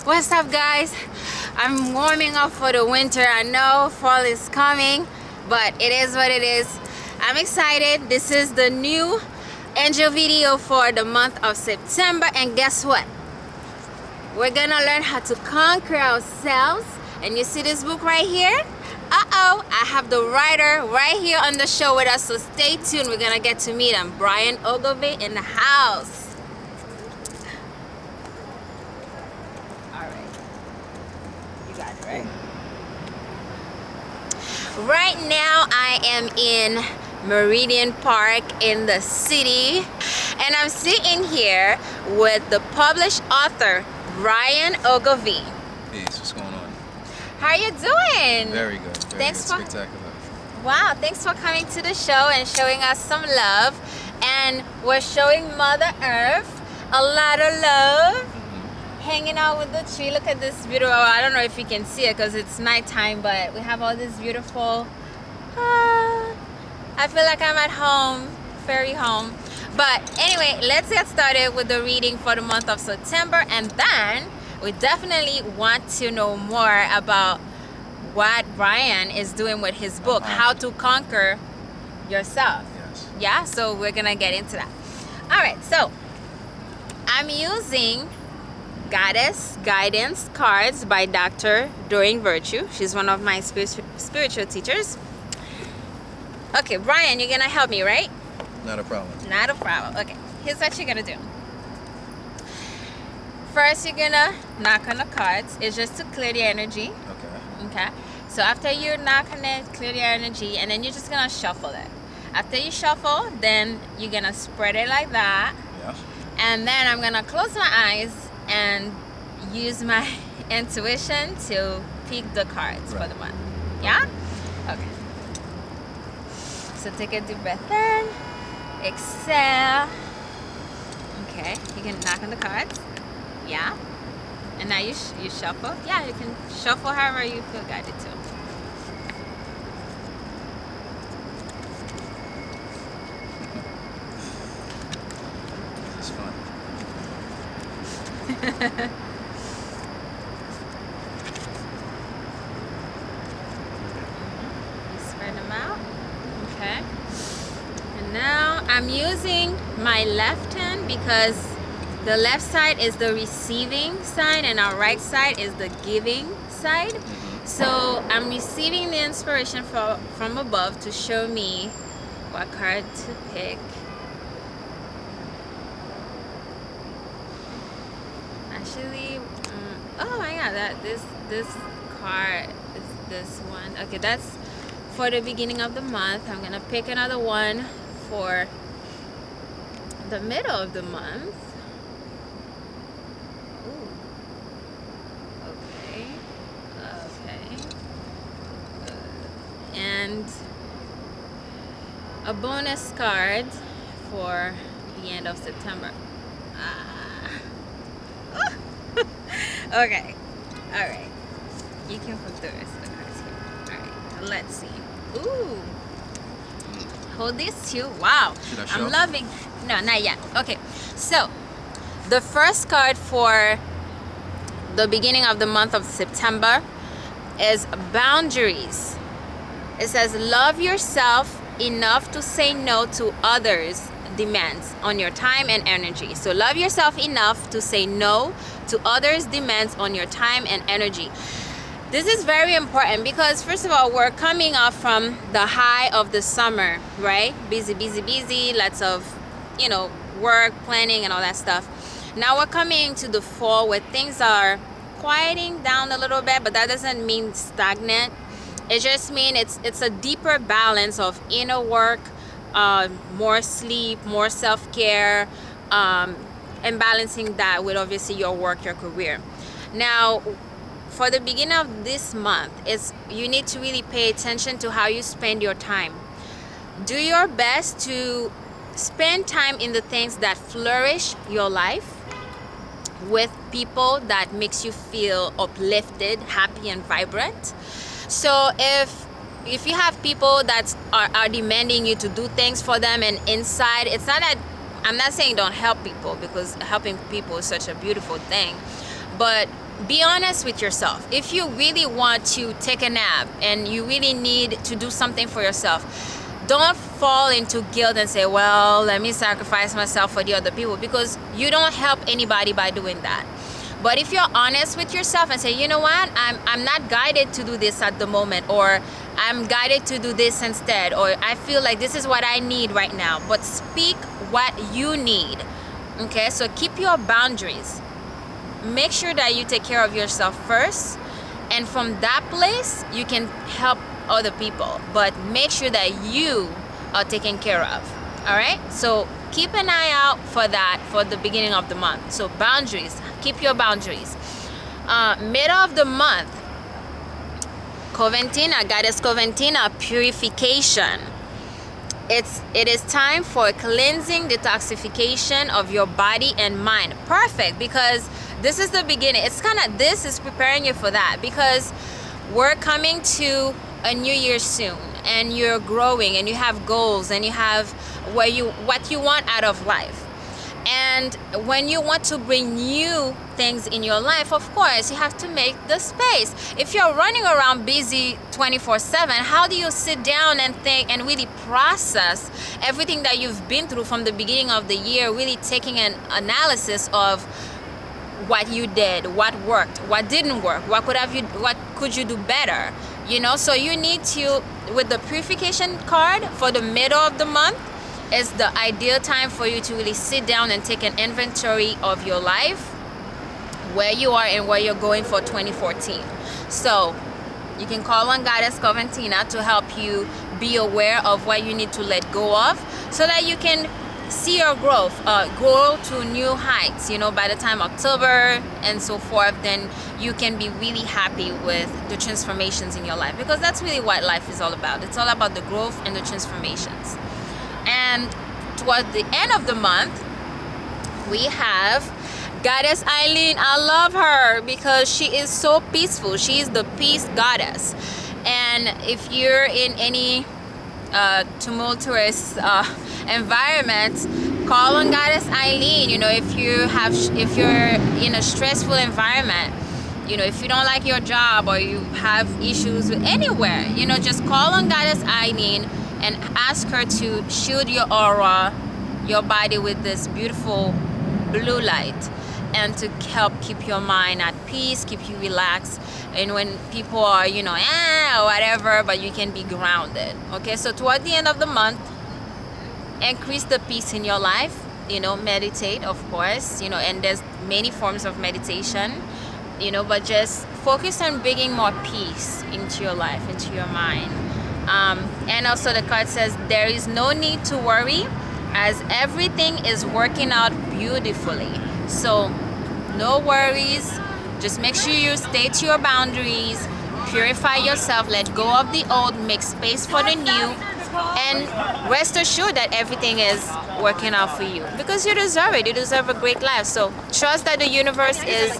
What's up, guys? I'm warming up for the winter. I know fall is coming, but it is what it is. I'm excited. This is the new angel video for the month of September, and guess what? We're gonna learn how to conquer ourselves. And you see this book right here? I have the writer right here on the show with us, so stay tuned. We're gonna get to meet him. Bryan Ogilvie in the house. Right now I am in Meridian Park in the city, and I'm sitting here with the published author Bryan Ogilvie. Peace, what's going on? How are you doing? Very good, spectacular. Wow, thanks for coming to the show and showing us some love. And we're showing Mother Earth a lot of love. Hanging out with the tree. Look at this beautiful, I don't know if you can see it because it's nighttime, but we have all this beautiful, I feel like I'm at home, fairy home. But anyway, let's get started with the reading for the month of September, and then we definitely want to know more about what Bryan is doing with his book, How to Conquer Yourself. Yes. Yeah, so we're gonna get into that. All right, so I'm using Goddess Guidance cards by Dr. Doreen Virtue. She's one of my spiritual teachers. Okay, Bryan, you're gonna help me, right? Not a problem. Not a problem. Okay, here's what you're gonna do. First, you're gonna knock on the cards. It's just to clear the energy. Okay. So after you knock on it, clear the energy, and then you're just gonna shuffle it. After you shuffle, then you're gonna spread it like that. Yeah. And then I'm gonna close my eyes and use my intuition to pick the cards for the month. Yeah? Okay. So take a deep breath in. Exhale. Okay. You can knock on the cards. Yeah. And now you shuffle. Yeah, you can shuffle however you feel guided to. This is fun. Spread them out. Okay. And now I'm using my left hand because the left side is the receiving side and our right side is the giving side. So I'm receiving the inspiration from above to show me what card to pick. Actually, oh my god, this card is this one. Okay, that's for the beginning of the month. I'm gonna pick another one for the middle of the month. Ooh. Okay. And a bonus card for the end of September. Okay. Alright. You can put the rest of the cards here. Alright. Let's see. Ooh. Hold this too. Wow. Should I show? I'm loving. No, not yet. Okay. So, the first card for the beginning of the month of September is boundaries. It says, love yourself enough to say no to others' demands on your time and energy. So love yourself enough to say no to others' demands on your time and energy. This is very important because first of all, we're coming off from the high of the summer, right? Busy, lots of, work, planning and all that stuff. Now we're coming to the fall where things are quieting down a little bit, but that doesn't mean stagnant. It just means it's a deeper balance of inner work, more sleep, more self-care, and balancing that with obviously your work, your career. Now, for the beginning of this month, you need to really pay attention to how you spend your time. Do your best to spend time in the things that flourish your life, with people that makes you feel uplifted, happy and vibrant. So if you have people that are demanding you to do things for them, and inside, it's not that, I'm not saying don't help people, because helping people is such a beautiful thing, but be honest with yourself. If you really want to take a nap and you really need to do something for yourself, don't fall into guilt and say, well, let me sacrifice myself for the other people, because you don't help anybody by doing that. But if you're honest with yourself and say, you know what, I'm not guided to do this at the moment, or I'm guided to do this instead, or I feel like this is what I need right now. But speak what you need. Okay, so keep your boundaries. Make sure that you take care of yourself first, and from that place you can help other people, but make sure that you are taken care of. All right, so keep an eye out for that for the beginning of the month. So boundaries, keep your boundaries. Middle of the month, Coventina, Goddess Coventina, purification. It is time for cleansing, detoxification of your body and mind. Perfect, because this is the beginning. It's kind of, this is preparing you for that, because we're coming to a new year soon, and you're growing, and you have goals, and you have what you want out of life. And when you want to bring new things in your life, of course, you have to make the space. If you're running around busy 24/7, how do you sit down and think and really process everything that you've been through from the beginning of the year, really taking an analysis of what you did, what worked, what didn't work, what could you do better? You know, so you need to, with the purification card for the middle of the month, is the ideal time for you to really sit down and take an inventory of your life, where you are and where you're going for 2014. So you can call on Goddess Coventina to help you be aware of what you need to let go of, so that you can see your growth, grow to new heights. You know, by the time October and so forth, then you can be really happy with the transformations in your life, because that's really what life is all about. It's all about the growth and the transformations. And towards the end of the month, we have Goddess Eileen. I love her because she is so peaceful. She is the peace goddess. And if you're in any tumultuous environment, call on Goddess Eileen. You know, if you're in a stressful environment, you know, if you don't like your job, or you have issues with anywhere, you know, just call on Goddess Eileen and ask her to shield your aura, your body, with this beautiful blue light, and to help keep your mind at peace, keep you relaxed. And when people are, you know, or whatever, but you can be grounded. Okay, so toward the end of the month, increase the peace in your life. You know, meditate, of course, you know, and there's many forms of meditation, you know, but just focus on bringing more peace into your life, into your mind. And also the card says there is no need to worry, as everything is working out beautifully. So no worries. Just make sure you stay to your boundaries, purify yourself, let go of the old, make space for the new, and rest assured that everything is working out for you, because you deserve it. You deserve a great life. So trust that the universe is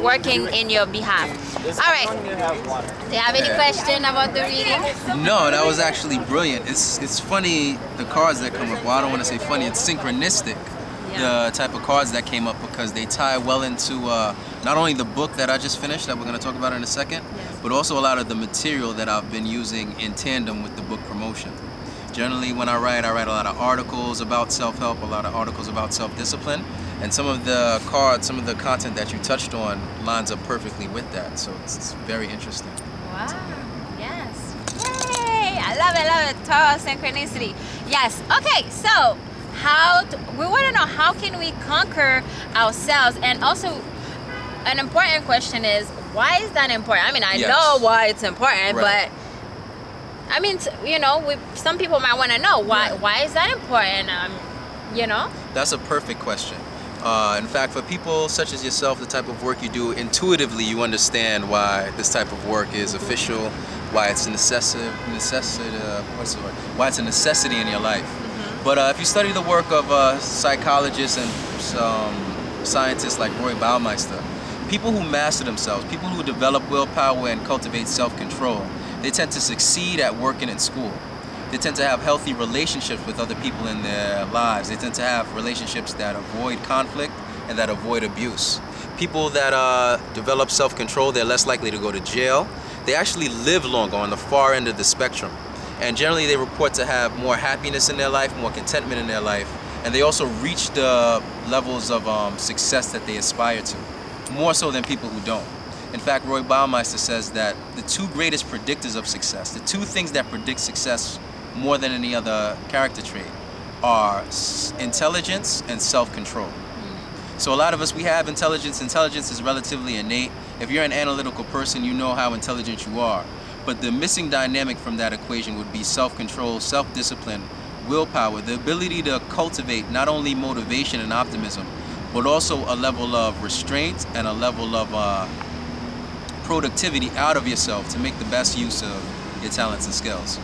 working in your behalf. All right. Do you have any question about the reading? No, that was actually brilliant. It's funny, the cards that come up. Well, I don't want to say funny. It's synchronistic, the type of cards that came up, because they tie well into not only the book that I just finished, that we're going to talk about in a second, but also a lot of the material that I've been using in tandem with the book promotion. Generally, when I write a lot of articles about self-help, a lot of articles about self-discipline, and some of the cards, some of the content that you touched on lines up perfectly with that. So it's very interesting. Wow. Yes. Yay! I love it. Total synchronicity. Yes. Okay. So we want to know, how can we conquer ourselves? And also, an important question is, why is that important? I mean, I know why it's important, right. But I mean, you know, some people might want to know why. Right. Why is that important? You know. That's a perfect question. In fact, for people such as yourself, the type of work you do, intuitively you understand why this type of work is official, why it's a necessity in your life. Mm-hmm. But if you study the work of psychologists and scientists like Roy Baumeister, people who master themselves, people who develop willpower and cultivate self-control, they tend to succeed at work and in school. They tend to have healthy relationships with other people in their lives. They tend to have relationships that avoid conflict and that avoid abuse. People that develop self-control, they're less likely to go to jail. They actually live longer on the far end of the spectrum. And generally they report to have more happiness in their life, more contentment in their life, and they also reach the levels of success that they aspire to, more so than people who don't. In fact, Roy Baumeister says that the two greatest predictors of success, the two things that predict success more than any other character trait, are intelligence and self-control. So a lot of us, we have intelligence. Intelligence is relatively innate. If you're an analytical person, you know how intelligent you are. But the missing dynamic from that equation would be self-control, self-discipline, willpower, the ability to cultivate not only motivation and optimism, but also a level of restraint and a level of productivity out of yourself to make the best use of your talents and skills.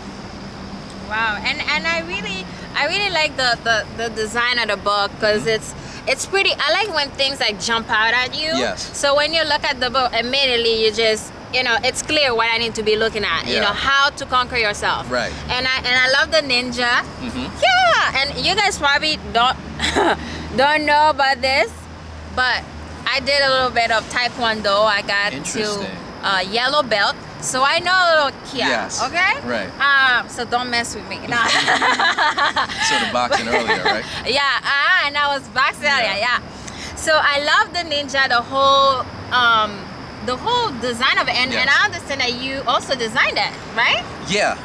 Wow, and I really like the design of the book, because it's pretty. I like when things like jump out at you. Yes. So when you look at the book, immediately you just, it's clear what I need to be looking at. Yeah. How to conquer yourself. Right. And I love the ninja. Mm-hmm. Yeah, and you guys probably don't know about this, but I did a little bit of Taekwondo. I got to yellow belt, so I know a little kia. Yes. Okay. Right. So don't mess with me. No. Sort of boxing earlier, right? Yeah. And I was boxing earlier. Yeah. So I love the ninja, the whole design of it, and I understand that you also designed it, right? Yeah.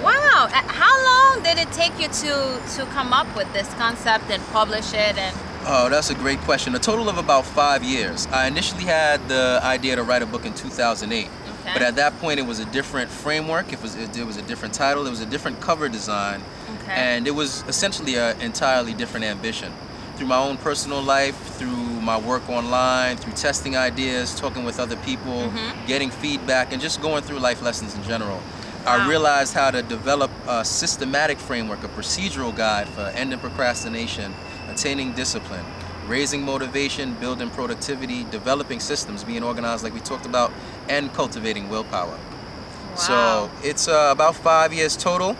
Wow. How long did it take you to come up with this concept and publish it? And Oh, that's a great question. A total of about 5 years. I initially had the idea to write a book in 2008. Okay. But at that point, it was a different framework. It was a different title. It was a different cover design. Okay. And it was essentially an entirely different ambition. Through my own personal life, through my work online, through testing ideas, talking with other people, getting feedback, and just going through life lessons in general. I realized how to develop a systematic framework, a procedural guide for ending procrastination, attaining discipline, raising motivation, building productivity, developing systems, being organized like we talked about, and cultivating willpower. Wow. So it's about 5 years total,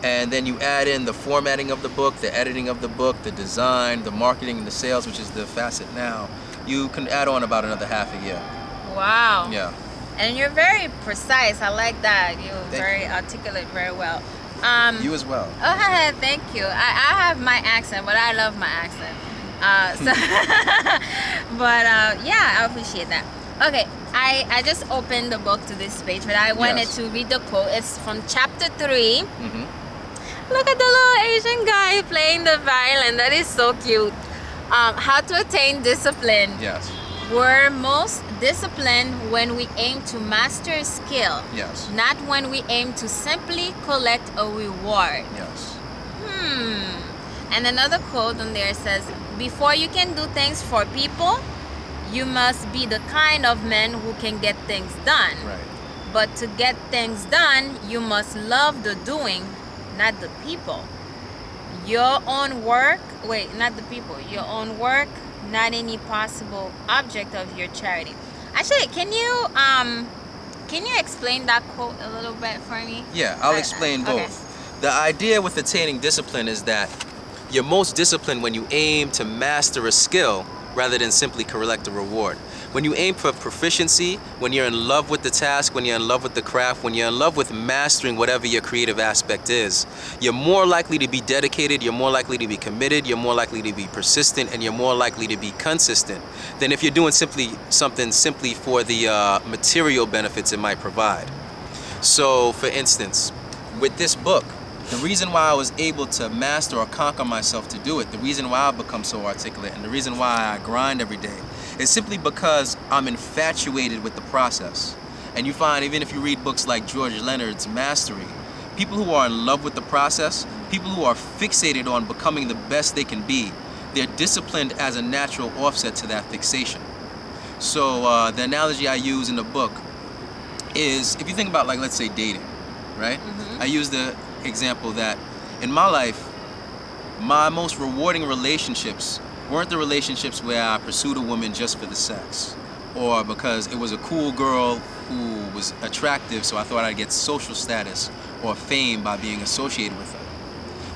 and then you add in the formatting of the book, the editing of the book, the design, the marketing, and the sales, which is the facet now. You can add on about another half a year. Wow. Yeah. And you're very precise. I like that. You're very articulate, very well. You as well. Oh, thank you. I have my accent, but I love my accent. Yeah, I appreciate that. Okay, I just opened the book to this page, but I wanted to read the quote. It's from chapter 3. Look at the little Asian guy playing the violin. That is so cute. How to attain discipline. Yes. We're most disciplined when we aim to master a skill. Yes. Not when we aim to simply collect a reward. Yes. And another quote on there says, before you can do things for people, you must be the kind of man who can get things done. Right. But to get things done, you must love the doing, not the people. Your own work, not the people. Your own work, not any possible object of your charity. Actually, can you explain that quote a little bit for me? Yeah, I'll explain both. Okay. The idea with attaining discipline is that you're most disciplined when you aim to master a skill rather than simply collect a reward. When you aim for proficiency, when you're in love with the task, when you're in love with the craft, when you're in love with mastering whatever your creative aspect is, you're more likely to be dedicated, you're more likely to be committed, you're more likely to be persistent, and you're more likely to be consistent than if you're doing something simply for the material benefits it might provide. So, for instance, with this book, the reason why I was able to master or conquer myself to do it, the reason why I've become so articulate, and the reason why I grind every day, is simply because I'm infatuated with the process. And you find, even if you read books like George Leonard's Mastery, people who are in love with the process, people who are fixated on becoming the best they can be, they're disciplined as a natural offset to that fixation. So the analogy I use in the book is, if you think about, like, let's say dating, right? I use the example that in my life, my most rewarding relationships weren't the relationships where I pursued a woman just for the sex, or because it was a cool girl who was attractive, so I thought I'd get social status or fame by being associated with her.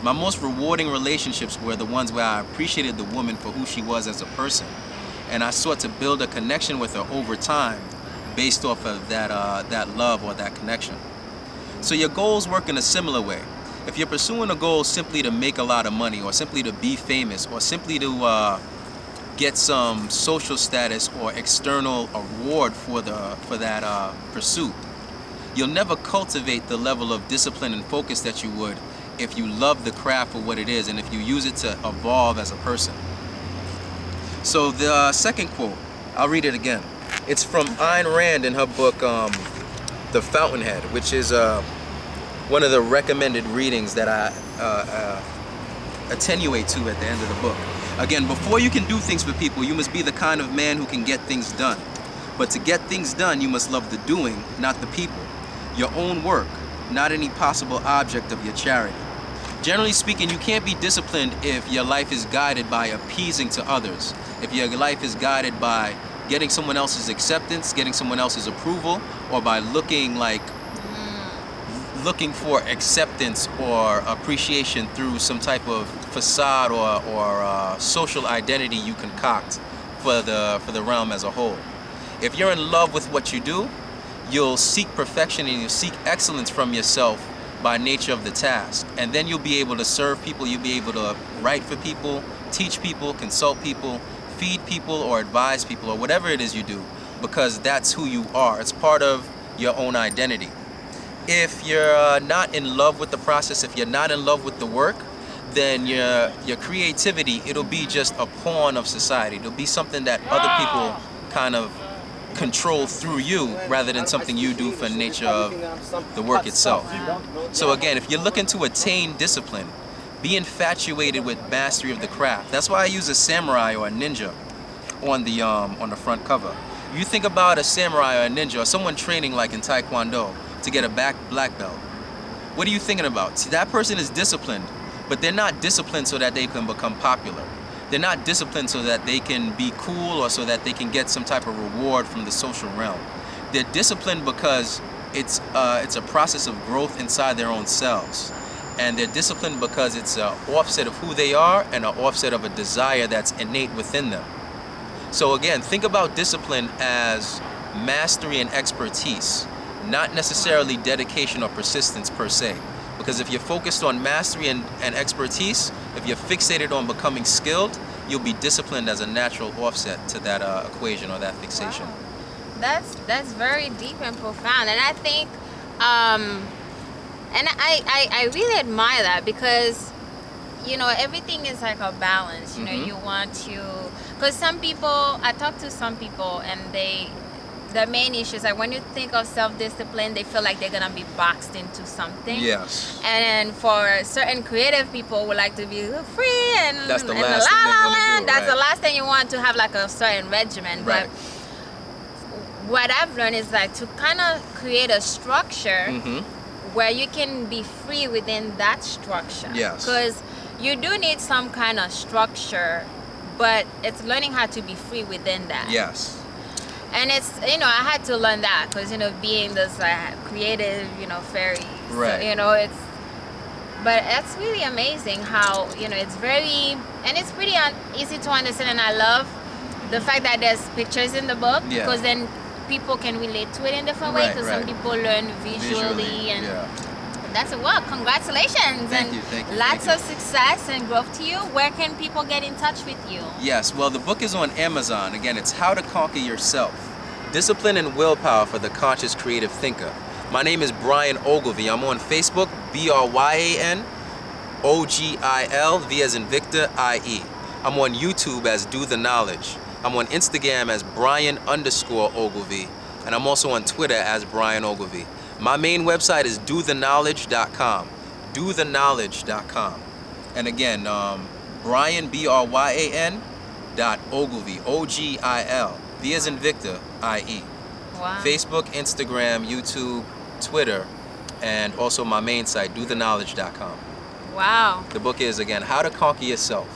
My most rewarding relationships were the ones where I appreciated the woman for who she was as a person, and I sought to build a connection with her over time based off of that love or that connection. So your goals work in a similar way. If you're pursuing a goal simply to make a lot of money, or simply to be famous, or simply to get some social status or external award for that pursuit, you'll never cultivate the level of discipline and focus that you would if you love the craft for what it is and if you use it to evolve as a person. So the second quote, I'll read it again. It's from Ayn Rand in her book, The Fountainhead, which is one of the recommended readings that I attenuate to at the end of the book. Again, before you can do things for people, you must be the kind of man who can get things done. But to get things done, you must love the doing, not the people. Your own work, not any possible object of your charity. Generally speaking, you can't be disciplined if your life is guided by appeasing to others. If your life is guided by getting someone else's acceptance, getting someone else's approval, or by looking for acceptance or appreciation through some type of facade or social identity you concoct for the realm as a whole. If you're in love with what you do, you'll seek perfection and you'll seek excellence from yourself by nature of the task. And then you'll be able to serve people, you'll be able to write for people, teach people, consult people, feed people, or advise people, or whatever it is you do, because that's who you are. It's part of your own identity. If you're not in love with the process, if you're not in love with the work, then your creativity, it'll be just a pawn of society. It'll be something that other people kind of control through you rather than something you do for the nature of the work itself. So again, if you're looking to attain discipline, be infatuated with mastery of the craft. That's why I use a samurai or a ninja on the front cover. You think about a samurai or a ninja or someone training like in Taekwondo to get a black belt. What are you thinking about? See, that person is disciplined, but they're not disciplined so that they can become popular. They're not disciplined so that they can be cool or so that they can get some type of reward from the social realm. They're disciplined because it's a process of growth inside their own selves. And they're disciplined because it's an offset of who they are and an offset of a desire that's innate within them. So again, think about discipline as mastery and expertise, not necessarily dedication or persistence per se. Because if you're focused on mastery and expertise, if you're fixated on becoming skilled, you'll be disciplined as a natural offset to that equation or that fixation. Wow. That's very deep and profound, and I think, and I really admire that, because everything is like a balance. You want to, because some people, I talk to some people, and the main issue is like when you think of self-discipline, they feel like they're gonna be boxed into something. Yes. And for certain creative people who like to be free and that's the and last thing they want to do. that's the last thing you want, to have like a certain regimen. Right. But what I've learned is like to kind of create a structure where you can be free within that structure. Yes. Because you do need some kind of structure, but it's learning how to be free within that. Yes. And it's, I had to learn that because, being this creative, fairy. Right. So, but it's really amazing how, it's very, and it's pretty easy to understand. And I love the fact that there's pictures in the book, because then people can relate to it in different ways. Because some people learn visually. And that's a work. Congratulations. Thank you. Lots of success and growth to you. Where can people get in touch with you? Yes, well, the book is on Amazon. Again, it's How to Conquer Yourself. Discipline and Willpower for the Conscious Creative Thinker. My name is Bryan Ogilvie. I'm on Facebook, BRYAN OGIL, V as in Victor, IE. I'm on YouTube as Do The Knowledge. I'm on Instagram as Bryan_Ogilvie. And I'm also on Twitter as Bryan Ogilvie. My main website is dothenowledge.com. Dothenowledge.com. And again, Bryan, BRYAN .Ogilvie, OGIL, V as in Victor, IE. Wow. Facebook, Instagram, YouTube, Twitter, and also my main site, dothenowledge.com. Wow. The book is, again, How to Conquer Yourself.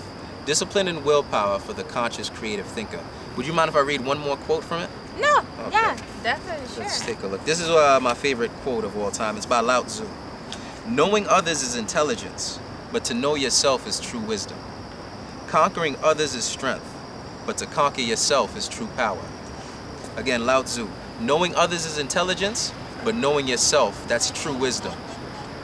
Discipline and Willpower for the Conscious Creative Thinker. Would you mind if I read one more quote from it? No. Okay. Yeah, definitely, sure. Let's take a look. This is my favorite quote of all time. It's by Lao Tzu. Knowing others is intelligence, but to know yourself is true wisdom. Conquering others is strength, but to conquer yourself is true power. Again, Lao Tzu, knowing others is intelligence, but knowing yourself, that's true wisdom.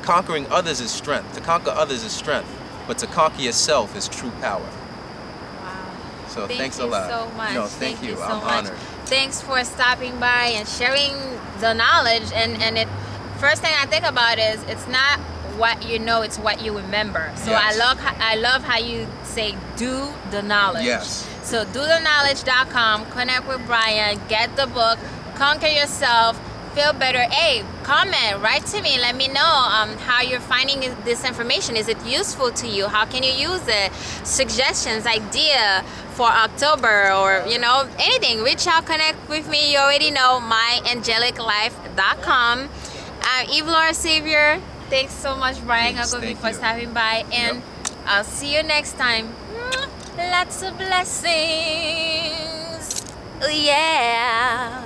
Conquering others is strength. To conquer others is strength, but to conquer yourself is true power. Wow. So Thank thanks you a lot. so much. No, thank you. so I'm much. honored. Thanks for stopping by and sharing the knowledge. And it first thing I think about is it's not what you know, it's what you remember. So Yes. I love how you say do the knowledge. Yes. So dotheknowledge.com, connect with Bryan, get the book, conquer yourself, feel better. Hey, comment, write to me, let me know how you're finding this information. Is it useful to you? How can you use it? Suggestions, idea for October, or you know, anything. Reach out, connect with me. You already know, myangeliclife.com. Evelor Savior, thanks so much, Bryan Ogilvie, for stopping by, and I'll see you next time. Lots of blessings. Yeah.